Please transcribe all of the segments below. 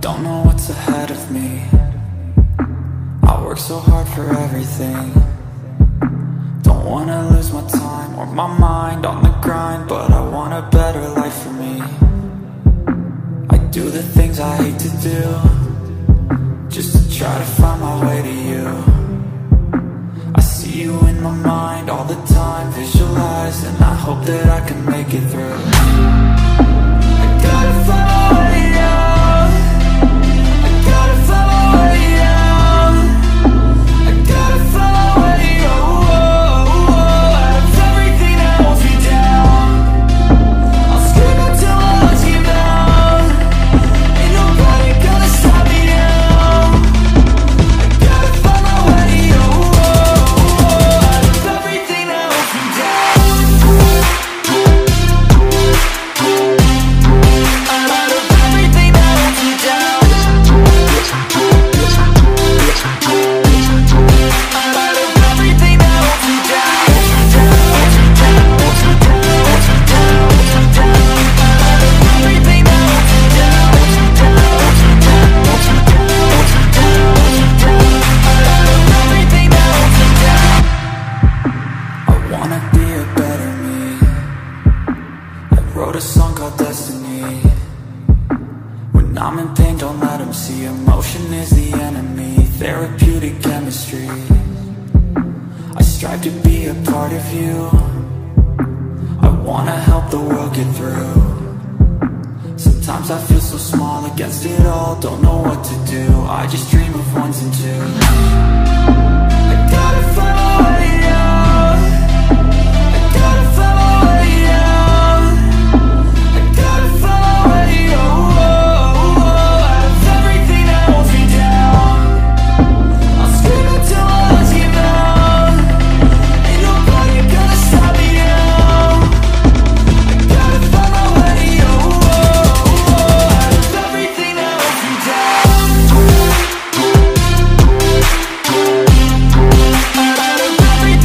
Don't know what's ahead of me. I work so hard for everything. Don't wanna lose my time or my mind on the grind, but I want a better life for me. I do the things I hate to do, just to try to find my way to you. I see you in my mind all the time, visualize, and I hope that I can make it through. I gotta find my way out. I gotta find my way out. I gotta find my way out of everything that holds me down. I'll scream until my lungs give out. Ain't nobody gonna stop me now. I gotta find my way out of everything that holds me down. Out of everything that holds me down. Wrote a song called Destiny. When I'm in pain, don't let them see. Emotion is the enemy. Therapeutic chemistry. I strive to be a part of you. I wanna help the world get through. Sometimes I feel so small against it all. Don't know what to do. I just dream of ones and twos. I gotta find my way out. I gotta find my way out. I gotta find my way out of everything that holds me down. I'll scream until my lungs give out. Ain't nobody gonna stop me now. I gotta find my way out of everything that holds me down. Out of everything.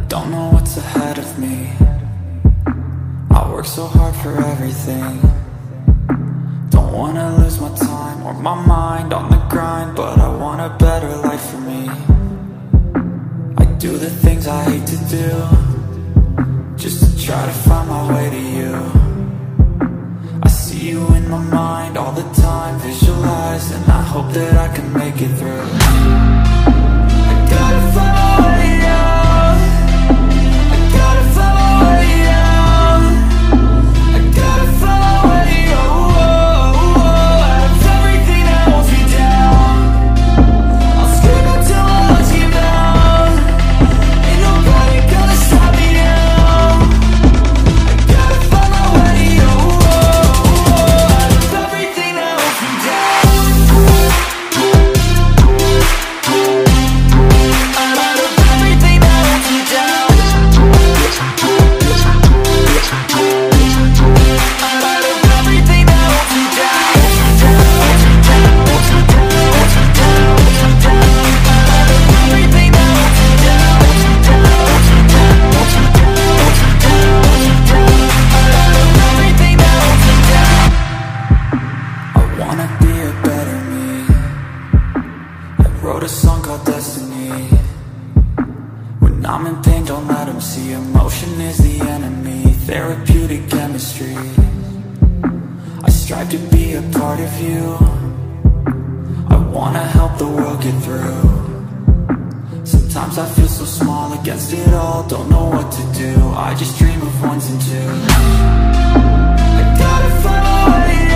Don't know what's ahead of me. I work so hard for everything. Don't wanna lose my time or my mind on the grind, but I want a better life for me. I do the things I hate to do, just to try to find my way to you. I see you in my mind all the time, visualize, and I hope that I can make it through. I gotta find my way out. I gotta find my way out. I gotta find my way out of everything that holds me down. I'll scream until my lungs give out. Ain't nobody gonna stop me now. I gotta find my way out of everything that holds me down. Out of everything that holds me down. Wrote a song called Destiny. When I'm in pain, don't let them see. Emotion is the enemy, therapeutic chemistry. I strive to be a part of you. I wanna help the world get through. Sometimes I feel so small against it all, don't know what to do. I just dream of ones and twos. I gotta find my way